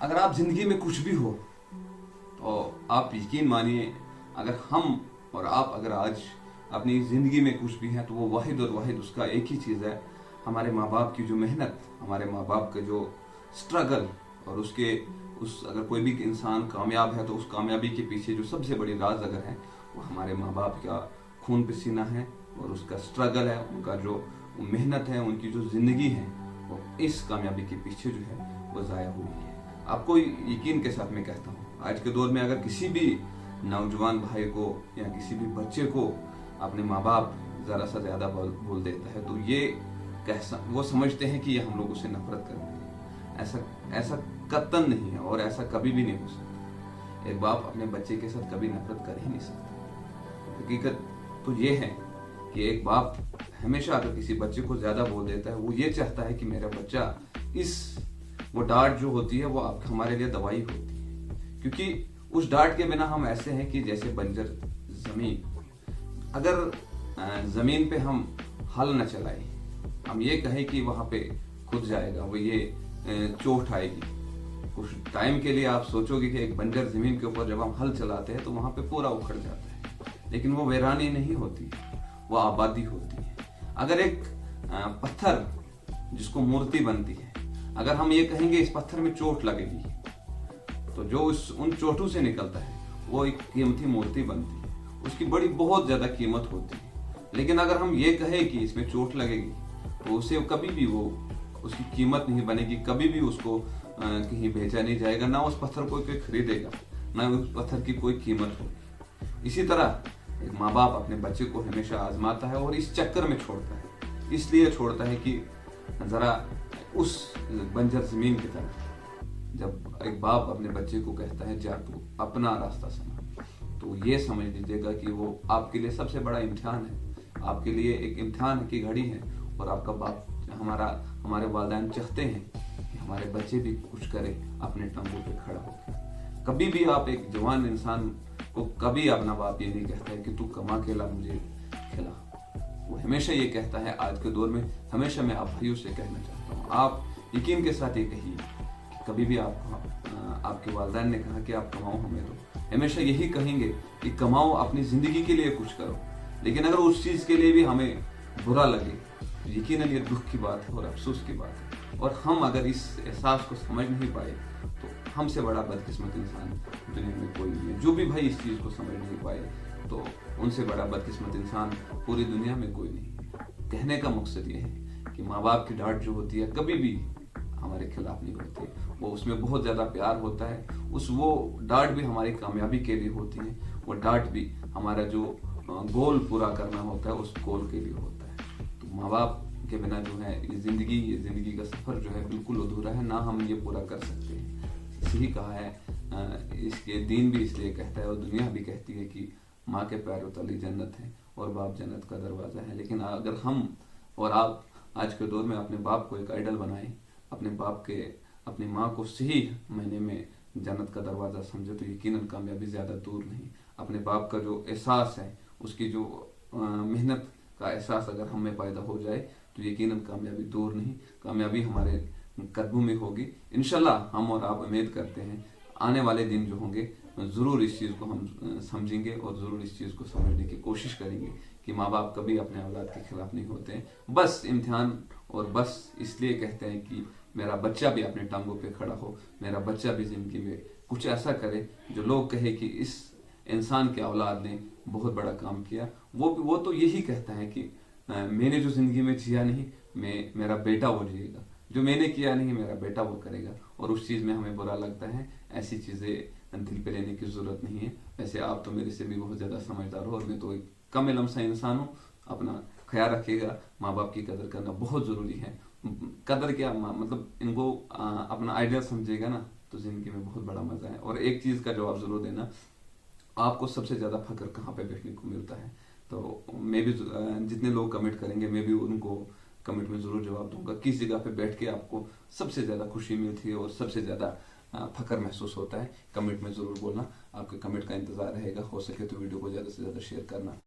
अगर आप जिंदगी में कुछ भी हो तो आप यकीन मानिए, अगर हम और आप अगर आज अपनी जिंदगी में कुछ भी है तो वो वाहिद और वाहिद उसका एक ही चीज़ है, हमारे माँ बाप की जो मेहनत, हमारे माँ बाप का जो स्ट्रगल, और उसके उस अगर कोई भी इंसान कामयाब है तो उस कामयाबी के पीछे जो सबसे बड़ी राज अगर है वो हमारे माँ बाप का खून पसीना है और उसका स्ट्रगल है, उनका जो मेहनत है, उनकी जो ज़िंदगी है वो इस कामयाबी के पीछे जो है वो ज़ाया हुई है। आपको यकीन के साथ मैं कहता हूँ, आज के दौर में अगर किसी भी नौजवान भाई को या किसी भी बच्चे को अपने माँ बाप ज़रा सा ज़्यादा बोल देता है तो ये वो समझते हैं कि ये हम लोग उससे नफरत करते हैं। ऐसा कतन नहीं है और ऐसा कभी भी नहीं हो सकता। एक बाप अपने बच्चे के साथ कभी नफरत कर ही नहीं सकता। हकीकत तो ये है कि एक बाप हमेशा अगर किसी बच्चे को ज्यादा बोल देता है, वो ये चाहता है कि मेरा बच्चा वो डांट जो होती है वो हमारे लिए दवाई होती है, क्योंकि उस डांट के बिना हम ऐसे हैं कि जैसे बंजर जमीन। अगर जमीन पे हम हल न चलाए, हम ये कहें कि वहां पे खुद जाएगा, वो ये चोट आएगी, कुछ टाइम के लिए आप सोचोगे कि एक बंजर जमीन के ऊपर जब हम हल चलाते हैं तो वहां पे पूरा उखड़ जाता है, लेकिन वो वीरानी नहीं होती, वो आबादी होती है। अगर एक पत्थर जिसको मूर्ति बनती है, अगर हम ये कहेंगे इस पत्थर में चोट लगेगी, तो जो उन चोटों से निकलता है वो एक कीमती मूर्ति बनती है, उसकी बहुत ज्यादा कीमत होती है। लेकिन अगर हम ये कहें कि इसमें चोट लगेगी तो उसे कभी भी उसकी कीमत नहीं बनेगी, कभी भी उसको कहीं भेजा नहीं जाएगा, ना उस पत्थर को कोई खरीदेगा, ना उस पत्थर की कोई कीमत होगी। इसी तरह एक माँ बाप अपने बच्चे को हमेशा आजमाता है और इस चक्कर में छोड़ता है, इसलिए छोड़ता है कि जरा उस बंजर जमीन की तरह जब एक बाप अपने बच्चे को कहता है जा तू अपना रास्ता समझ, तो ये समझ लीजिएगा कि वो आपके लिए सबसे बड़ा इम्तिहान है, आपके लिए एक इम्तिहान की घड़ी है। और आपका बाप हमारे वालिदैन चाहते हैं कि हमारे बच्चे भी कुछ करें, अपने टांगों पे खड़ा होकर। कभी भी आप एक जवान इंसान को कभी अपना बाप ये नहीं कहता है कि तू कमा के ला मुझे खिला, वो हमेशा ये कहता है, आज के दौर में हमेशा मैं आप भाइयों से कहना चाहता हूँ, आप यकीन के साथ ये कहिए कि कभी भी आपके वालिदैन ने कहा कि आप कमाओ हमें दो, हमेशा यही कहेंगे कि कमाओ, अपनी जिंदगी के लिए कुछ करो। लेकिन अगर उस चीज के लिए भी हमें बुरा लगे तो यकीनन ये दुख की बात है और अफसोस की बात है। और हम अगर इस एहसास को समझ नहीं पाए तो हमसे बड़ा बदकिस्मत इंसान दुनिया में कोई नहीं है। जो भी भाई इस चीज को समझ नहीं पाए तो उनसे बड़ा बदकिस्मत इंसान पूरी दुनिया में कोई नहीं। कहने का मकसद ये है कि माँ बाप की डांट जो होती है कभी भी हमारे खिलाफ नहीं होती, वो उसमें बहुत ज्यादा प्यार होता है। वो डांट भी हमारी कामयाबी के लिए होती है, वो डांट भी हमारा जो गोल पूरा करना होता है उस गोल के लिए होता है। तो माँ बाप के बिना जो है ये जिंदगी का सफर जो है बिल्कुल अधूरा है, ना हम ये पूरा कर सकते हैं। सही कहा है, इसके दीन भी इसलिए कहता है और दुनिया भी कहती है कि माँ के पैरों तले जन्नत है और बाप जन्नत का दरवाजा है। लेकिन अगर हम और आप आज के दौर में अपने बाप को एक आइडल बनाए, अपनी माँ को सही महीने में जन्नत का दरवाजा समझे, तो यकीनन कामयाबी ज्यादा दूर नहीं। अपने बाप का जो एहसास है, उसकी जो मेहनत का एहसास अगर हमें पैदा हो जाए तो यकीनन कामयाबी दूर नहीं, कामयाबी हमारे कदमों में होगी। इंशाल्लाह हम और आप उम्मीद करते हैं आने वाले दिन जो होंगे जरूर इस चीज़ को हम समझेंगे और जरूर इस चीज़ को समझने की कोशिश करेंगे कि माँ बाप कभी अपने औलाद के खिलाफ नहीं होते हैं, बस इम्तिहान और बस इसलिए कहते हैं कि मेरा बच्चा भी अपने टांगों पे खड़ा हो, मेरा बच्चा भी जिंदगी में कुछ ऐसा करे जो लोग कहे कि इस इंसान के औलाद ने बहुत बड़ा काम किया। वो तो यही कहता है कि मैंने जो जिंदगी में जिया नहीं, मेरा बेटा वो जिएगा, जो मैंने किया नहीं मेरा बेटा वो करेगा। और उस चीज़ में हमें बुरा लगता है, ऐसी चीज़ें दिल पे लेने की ज़रूरत नहीं है। वैसे आप तो मेरे से भी बहुत ज़्यादा समझदार हो और मैं तो एक कम इल्म सा इंसान हूँ। अपना ख्याल रखिएगा, माँ बाप की कदर करना बहुत ज़रूरी है। कदर क्या, मतलब इनको अपना आइडिया समझेगा ना तो ज़िंदगी में बहुत बड़ा मज़ा है। और एक चीज़ का जवाब ज़रूर देना, आपको सबसे ज़्यादा फख्र कहाँ पे देखने को मिलता है? तो मैं भी जितने लोग कमेंट करेंगे मैं भी उनको कमेंट में ज़रूर जवाब दूंगा किस जगह पे बैठ के आपको सबसे ज़्यादा खुशी मिलती है और सबसे ज़्यादा फख्र महसूस होता है। कमेंट में ज़रूर बोलना, आपके कमेंट का इंतज़ार रहेगा। हो सके तो वीडियो को ज़्यादा से ज़्यादा शेयर करना।